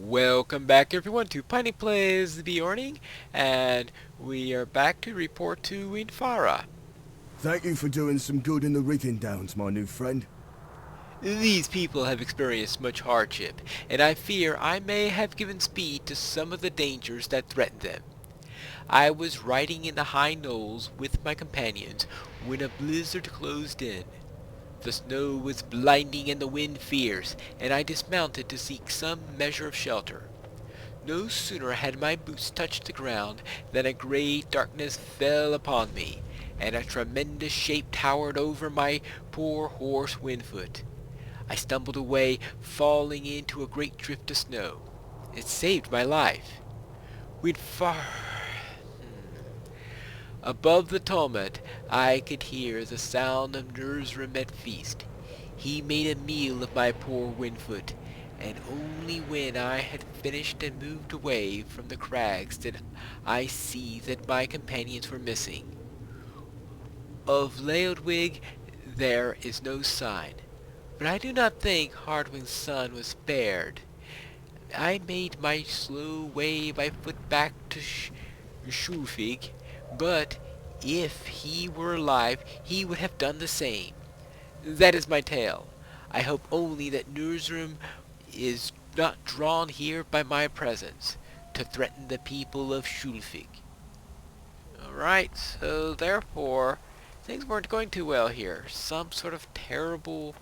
Welcome back everyone to Piney Plays the Beorning, and we are back to report to Winfara. Thank you for doing some good in the rigging downs, my new friend. These people have experienced much hardship, and I fear I may have given speed to some of the dangers that threaten them. I was riding in the high knolls with my companions when a blizzard closed in. The snow was blinding and the wind fierce, and I dismounted to seek some measure of shelter. No sooner had my boots touched the ground than a great darkness fell upon me, and a tremendous shape towered over my poor horse Windfoot. I stumbled away, falling into a great drift of snow. It saved my life. We'd far... Above the tumult, I could hear the sound of Nurzrim at feast. He made a meal of my poor Windfoot, and only when I had finished and moved away from the crags did I see that my companions were missing. Of Leodwig there is no sign, but I do not think Hardwing's son was spared. I made my slow way by foot back to Schulfig, but if he were alive, he would have done the same. That is my tale. I hope only that Nurzrim is not drawn here by my presence, to threaten the people of Schulfig. Alright, so therefore, things weren't going too well here. Some sort of terrible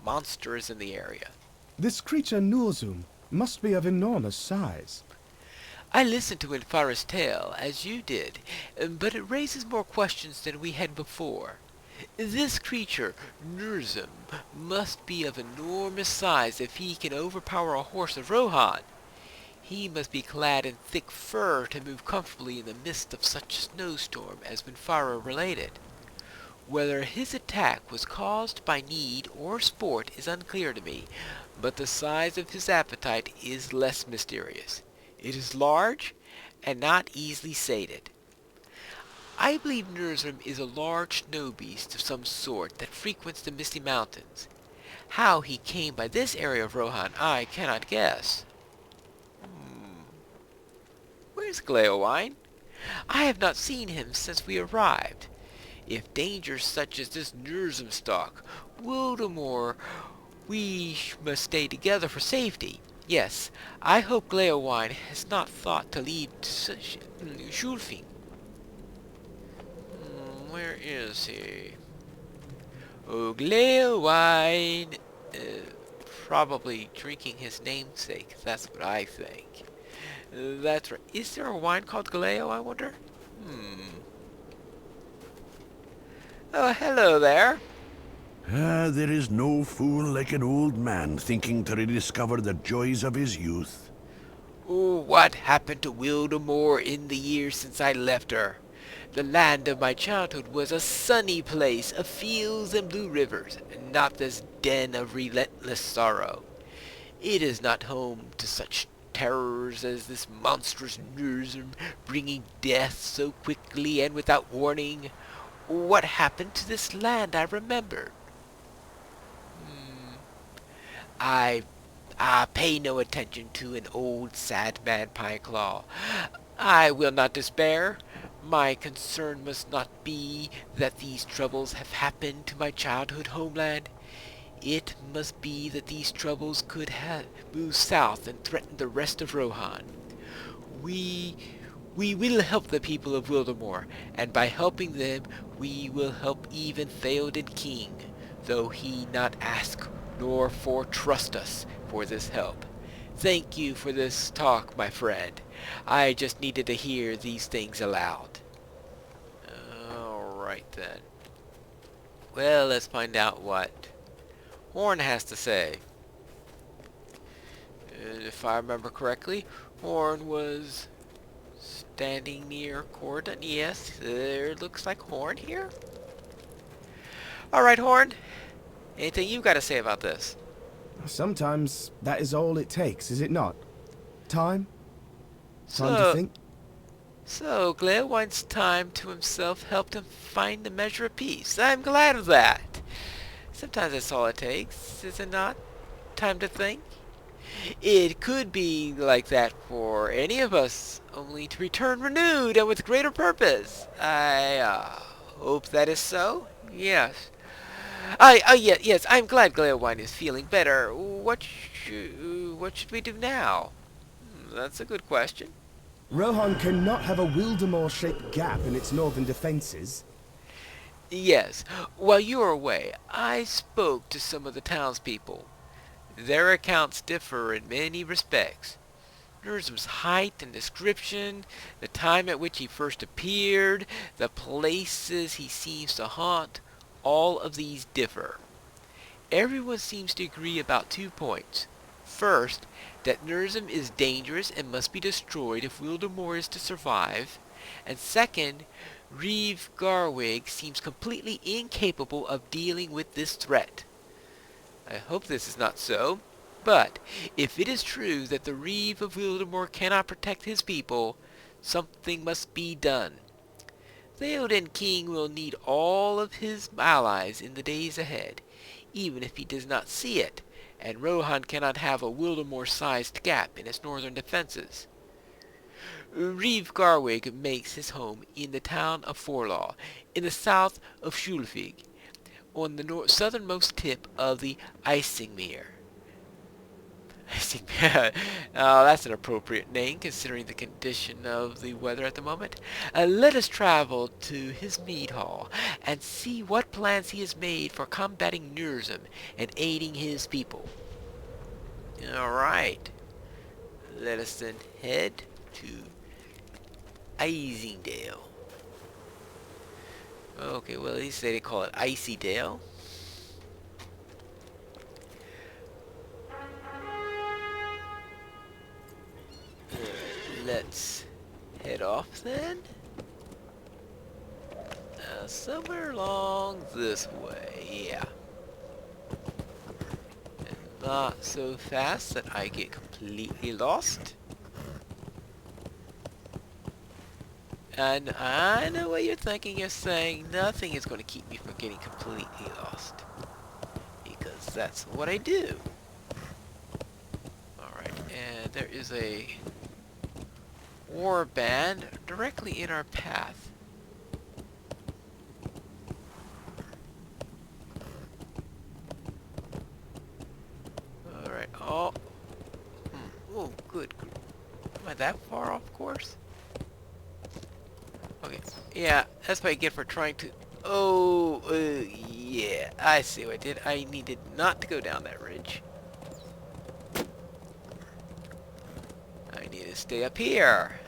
monster is in the area. This creature Nurzum must be of enormous size. I listened to Infara's tale, as you did, but it raises more questions than we had before. This creature, Nurzum, must be of enormous size if he can overpower a horse of Rohan. He must be clad in thick fur to move comfortably in the midst of such a snowstorm as Winfara related. Whether his attack was caused by need or sport is unclear to me, but the size of his appetite is less mysterious. It is large and not easily sated. I believe Nurzrim is a large snow beast of some sort that frequents the Misty Mountains. How he came by this area of Rohan I cannot guess. Where's Gleowine? I have not seen him since we arrived. If dangers such as this Nurzrim stalk, Wildermore, we must stay together for safety. Yes, I hope Gleowine has not thought to leave Schulfing. Where is he? Oh, Gleowine! Probably drinking his namesake. That's what I think. That's right. Is there a wine called Gleo, I wonder? Oh, hello there. There is no fool like an old man thinking to rediscover the joys of his youth. Oh, what happened to Wildermore in the years since I left her? The land of my childhood was a sunny place of fields and blue rivers, and not this den of relentless sorrow. It is not home to such terrors as this monstrous Nurzrim, bringing death so quickly and without warning. What happened to this land I remember? I pay no attention to an old sad man Pineclaw. I will not despair. My concern must not be that these troubles have happened to my childhood homeland. It must be that these troubles could move south and threaten the rest of Rohan. We will help the people of Wildermore, and by helping them, we will help even Theoden King, though he not ask nor trust us for this help. Thank you for this talk, my friend. I just needed to hear these things aloud. Alright then. Well, let's find out what Horn has to say. If I remember correctly, Horn was standing near Corden. Yes, there looks like Horn here. Alright, Horn. Anything you got to say about this? Sometimes that is all it takes, is it not? Time? Time to So, think? Gleowine's time to himself helped him find a measure of peace. I'm glad of that. Sometimes that's all it takes, is it not? Time to think. It could be like that for any of us, only to return renewed and with greater purpose. I hope that is so. Yes. Yes, I'm glad Glowwine is feeling better. What should we do now? That's a good question. Rohan cannot have a Wildermore-shaped gap in its northern defenses. Yes, while you were away, I spoke to some of the townspeople. Their accounts differ in many respects. Nurzum's height and description, the time at which he first appeared, the places he seems to haunt, all of these differ. Everyone seems to agree about 2 points. First, that Nurzum is dangerous and must be destroyed if Wildermore is to survive. And second, Reeve Garwig seems completely incapable of dealing with this threat. I hope this is not so, but if it is true that the Reeve of Wildermore cannot protect his people, something must be done. Theoden King will need all of his allies in the days ahead, even if he does not see it, and Rohan cannot have a Wildermore-sized gap in its northern defenses. Reeve Garwig makes his home in the town of Forlaw, in the south of Schulfig, on the southernmost tip of the Isingmere. Oh, that's an appropriate name considering the condition of the weather at the moment. Let us travel to his mead hall and see what plans he has made for combating Nurzum and aiding his people. Alright, let us then head to Isingdale. Okay, well at least they didn't call it Icy Dale. Let's head off then. Somewhere along this way, yeah. And not so fast that I get completely lost. And I know what you're thinking. You're saying nothing is going to keep me from getting completely lost. Because that's what I do. Alright, and there is a war band directly in our path. Alright, oh. Oh, good. Am I that far off course? Okay, yeah, that's what I get for trying to... Oh, yeah, I see what I did. I needed not to go down that ridge. I need to stay up here.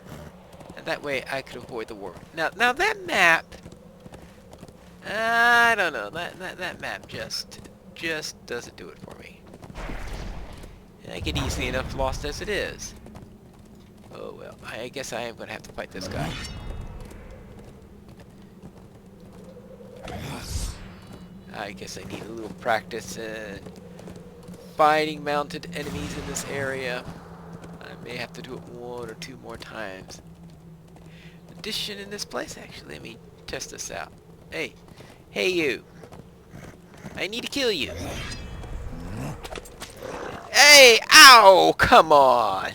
And that way I could avoid the war. Now that map... I don't know, that map just doesn't do it for me. And I get easily enough lost as it is. Oh well, I guess I am going to have to fight this guy. I guess I need a little practice in fighting mounted enemies in this area. I may have to do it 1 or 2 more times. Addition in this place, actually, let me test this out. Hey you! I need to kill you! Hey! Ow! Come on!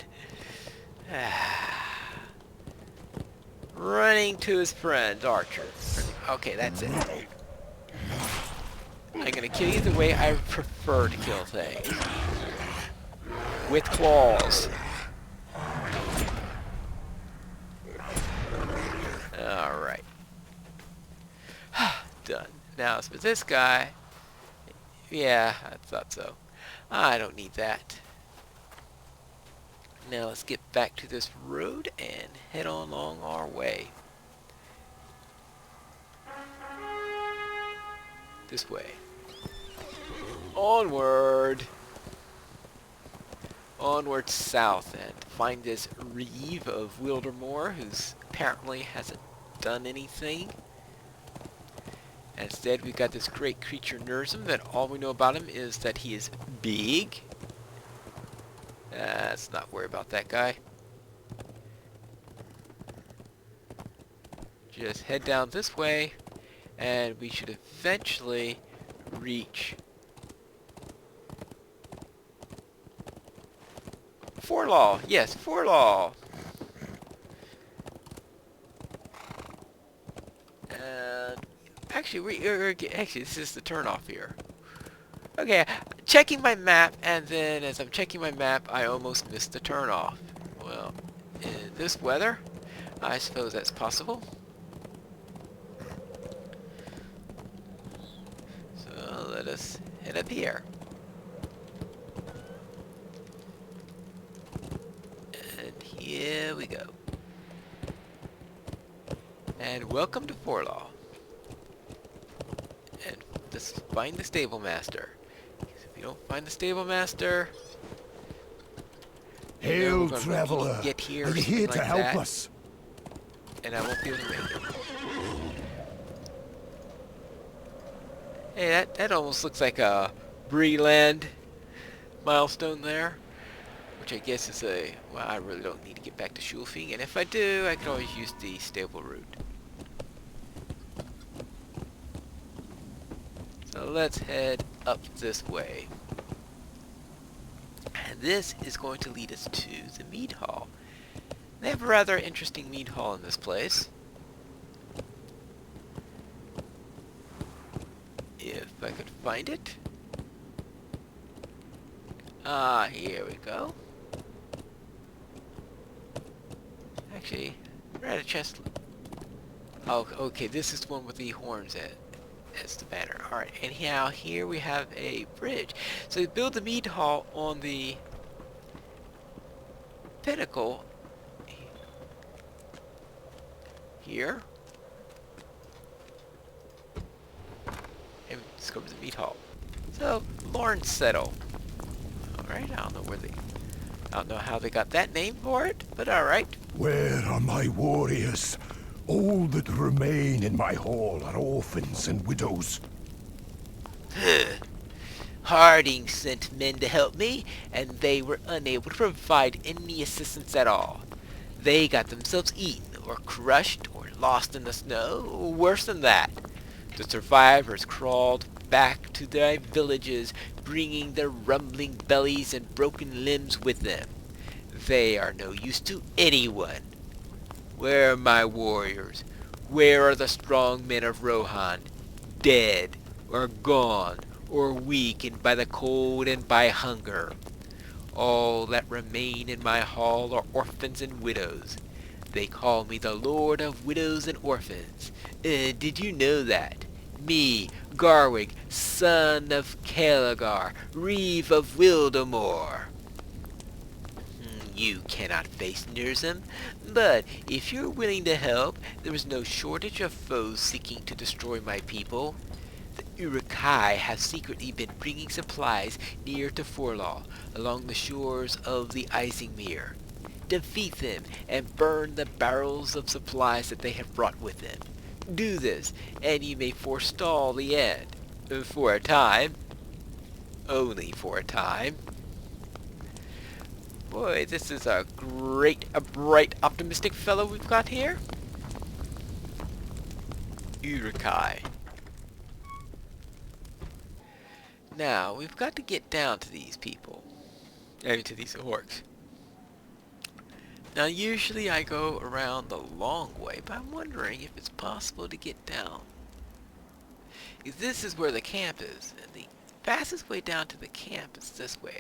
Running to his friend, Archer. Okay, that's it. I'm gonna kill you the way I prefer to kill things. With claws. Alright. Done. Now it's with this guy. Yeah, I thought so. I don't need that. Now let's get back to this road and head on along our way. This way. Onward! Onward south and find this Reeve of Wildermore, who's apparently hasn't done anything. And instead we've got this great creature Nurzum that all we know about him is that he is big. Let's not worry about that guy. Just head down this way and we should eventually reach For law. Yes, for law. And actually, actually, this is the turnoff here. Okay, checking my map, and then as I'm checking my map, I almost missed the turnoff. Well, in this weather, I suppose that's possible. So let us head up here. And here we go. And welcome to Forlaw. And let's find the stable master. If you don't find the stable master, Hail, we're traveler! get here, Are you here to like help that, us? and I won't be able to make it. Hey, that almost looks like a Breland milestone there. Which I guess is a... Well, I really don't need to get back to Schulfing, and if I do, I can always use the stable route. So let's head up this way. And this is going to lead us to the mead hall. They have a rather interesting mead hall in this place. If I could find it. Ah, here we go. Actually, we're at a chest. Oh, okay, this is the one with the horns as the banner. Alright, and now here we have a bridge. So you build the mead hall on the pinnacle here. And discover the mead hall. So, Lawrence Settle. Alright, I don't know how they got that name for it, but alright. Where are my warriors? All that remain in my hall are orphans and widows. Harding sent men to help me, and they were unable to provide any assistance at all. They got themselves eaten, or crushed, or lost in the snow, or worse than that. The survivors crawled back to their villages, bringing their rumbling bellies and broken limbs with them. They are no use to anyone. Where are my warriors? Where are the strong men of Rohan? Dead, or gone, or weakened by the cold and by hunger. All that remain in my hall are orphans and widows. They call me the Lord of Widows and Orphans. Did you know that? Me, Garwig, son of Calagar, Reeve of Wildermore. You cannot face Nurzim, but if you're willing to help, there is no shortage of foes seeking to destroy my people. The Urukai have secretly been bringing supplies near to Forlaw, along the shores of the Isingmere. Defeat them and burn the barrels of supplies that they have brought with them. Do this, and you may forestall the end. For a time. Only for a time. Boy, this is a bright, optimistic fellow we've got here. Urukai. Now, we've got to get down to these people. To these orcs. Now, usually I go around the long way, but I'm wondering if it's possible to get down. Because this is where the camp is, and the fastest way down to the camp is this way.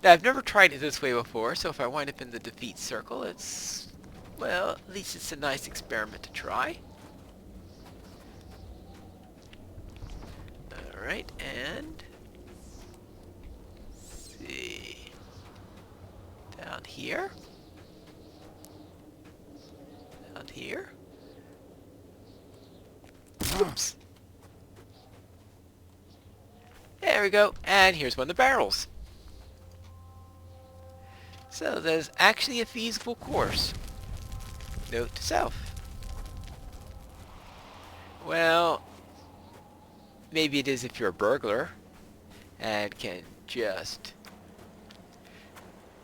Now, I've never tried it this way before, so if I wind up in the defeat circle, it's, well, at least it's a nice experiment to try. Alright, and let's see. Down here. Down here. Oops. There we go, and here's one of the barrels. So there's actually a feasible course. Note to self. Well, maybe it is if you're a burglar and can just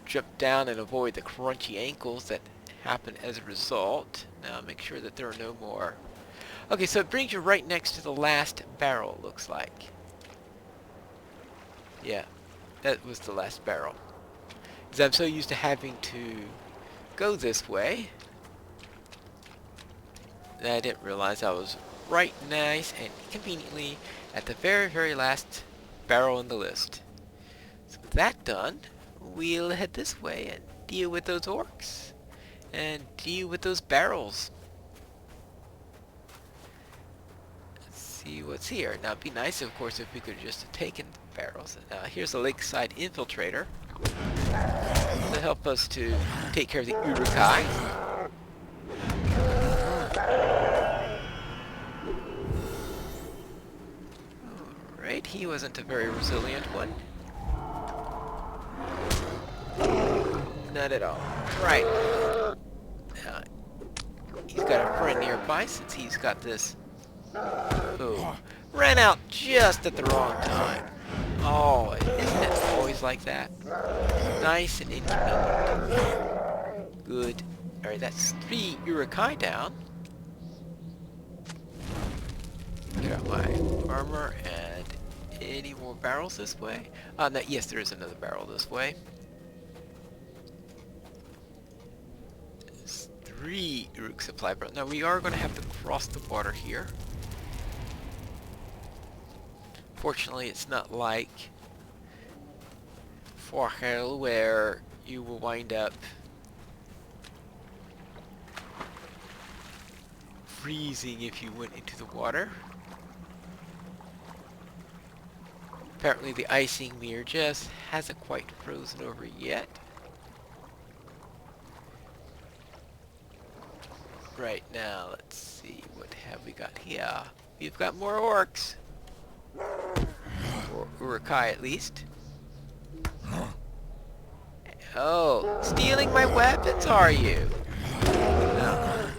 jump down and avoid the crunchy ankles that happen as a result. Now make sure that there are no more. Okay, so it brings you right next to the last barrel, looks like. Yeah, that was the last barrel. Because I'm so used to having to go this way that I didn't realize I was right nice and conveniently at the very, very last barrel in the list. So with that done, we'll head this way and deal with those orcs and deal with those barrels. Let's see what's here. Now it'd be nice, of course, if we could just have taken the barrels. Now here's a lakeside infiltrator to help us to take care of the Urukai. Alright, he wasn't a very resilient one. Not at all. Right. Now, he's got a friend nearby since he's got this. Oh, ran out just at the wrong time. Oh, isn't it always like that? Nice and inconvenient. Good. Alright, that's 3 Urukai down. Get out my armor and any more barrels this way? No, yes, there is another barrel this way. There's 3 Uruk supply barrels. Now we are going to have to cross the water here. Fortunately, it's not like Forhel where you will wind up freezing if you went into the water. Apparently the icing mirror just hasn't quite frozen over yet. Right now, let's see, what have we got here? We've got more orcs. Or Urukai at least. Oh, stealing my weapons, are you? No.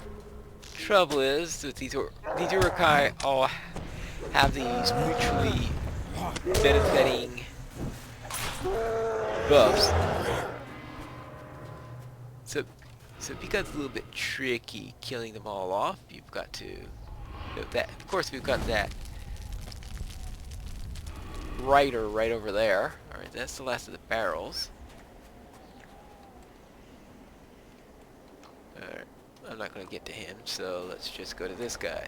Trouble is that these Urukai all have these mutually benefiting buffs. So it becomes a little bit tricky killing them all off. You've got to note that. Of course, we've got that rider right over there. Alright, that's the last of the barrels. Alright, I'm not going to get to him, so let's just go to this guy.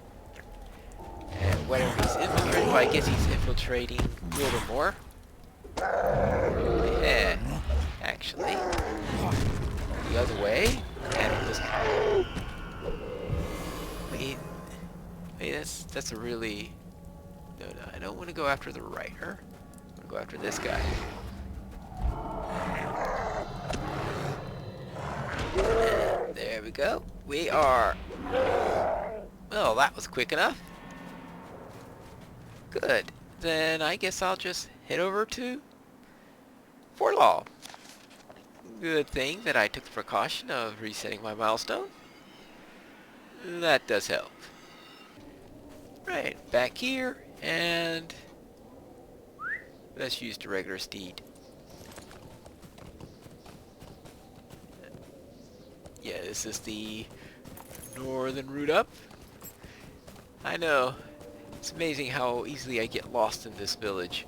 And whatever he's infiltrating, well, I guess he's infiltrating Wildermore. Yeah, actually. The other way. And just... Wait, that's a really... No, I don't want to go after the rider. I want to go after this guy. And there we go. We are... Well, that was quick enough. Good. Then I guess I'll just head over to Forlaw. Good thing that I took the precaution of resetting my milestone. That does help. Right, back here, and let's use the regular steed. Yeah, this is the northern route up. I know. It's amazing how easily I get lost in this village.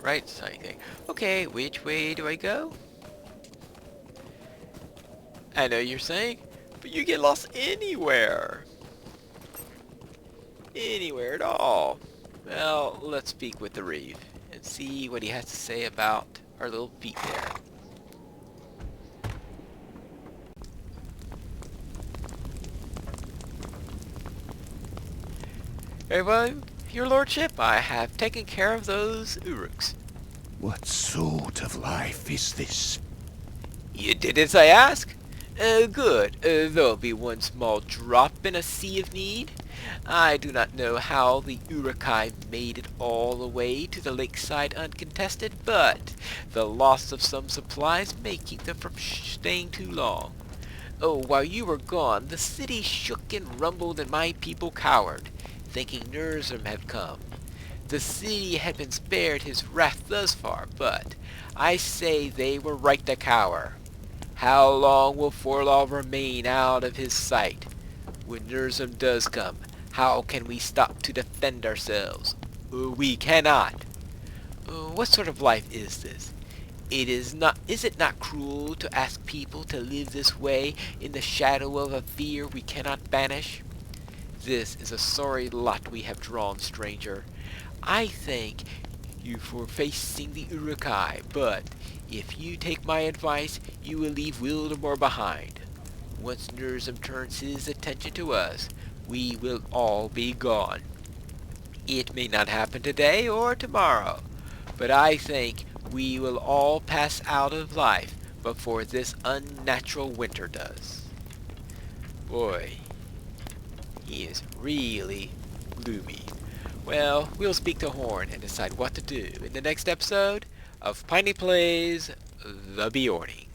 Right, it's not anything. Okay, which way do I go? I know you're saying, but you get lost anywhere. Anywhere at all. Well, let's speak with the Reeve and see what he has to say about our little feet there. Very well, your lordship, I have taken care of those Uruks. What sort of life is this? You did as I asked? Good. There'll be one small drop in a sea of need. I do not know how the Urukai made it all the way to the lakeside uncontested, but the loss of some supplies may keep them from staying too long. Oh, while you were gone, the city shook and rumbled and my people cowered, thinking Nurzum had come. The city had been spared his wrath thus far, but I say they were right to cower. How long will Forlaw remain out of his sight? When Nurzum does come, how can we stop to defend ourselves? We cannot. What sort of life is this? Is it not cruel to ask people to live this way in the shadow of a fear we cannot banish? This is a sorry lot we have drawn, stranger. I thank you for facing the Urukai, but if you take my advice, you will leave Wildermore behind. Once Nurzum turns his attention to us, we will all be gone. It may not happen today or tomorrow, but I think we will all pass out of life before this unnatural winter does. Boy, he is really gloomy. Well, we'll speak to Horn and decide what to do in the next episode of Piney Plays The Beorning.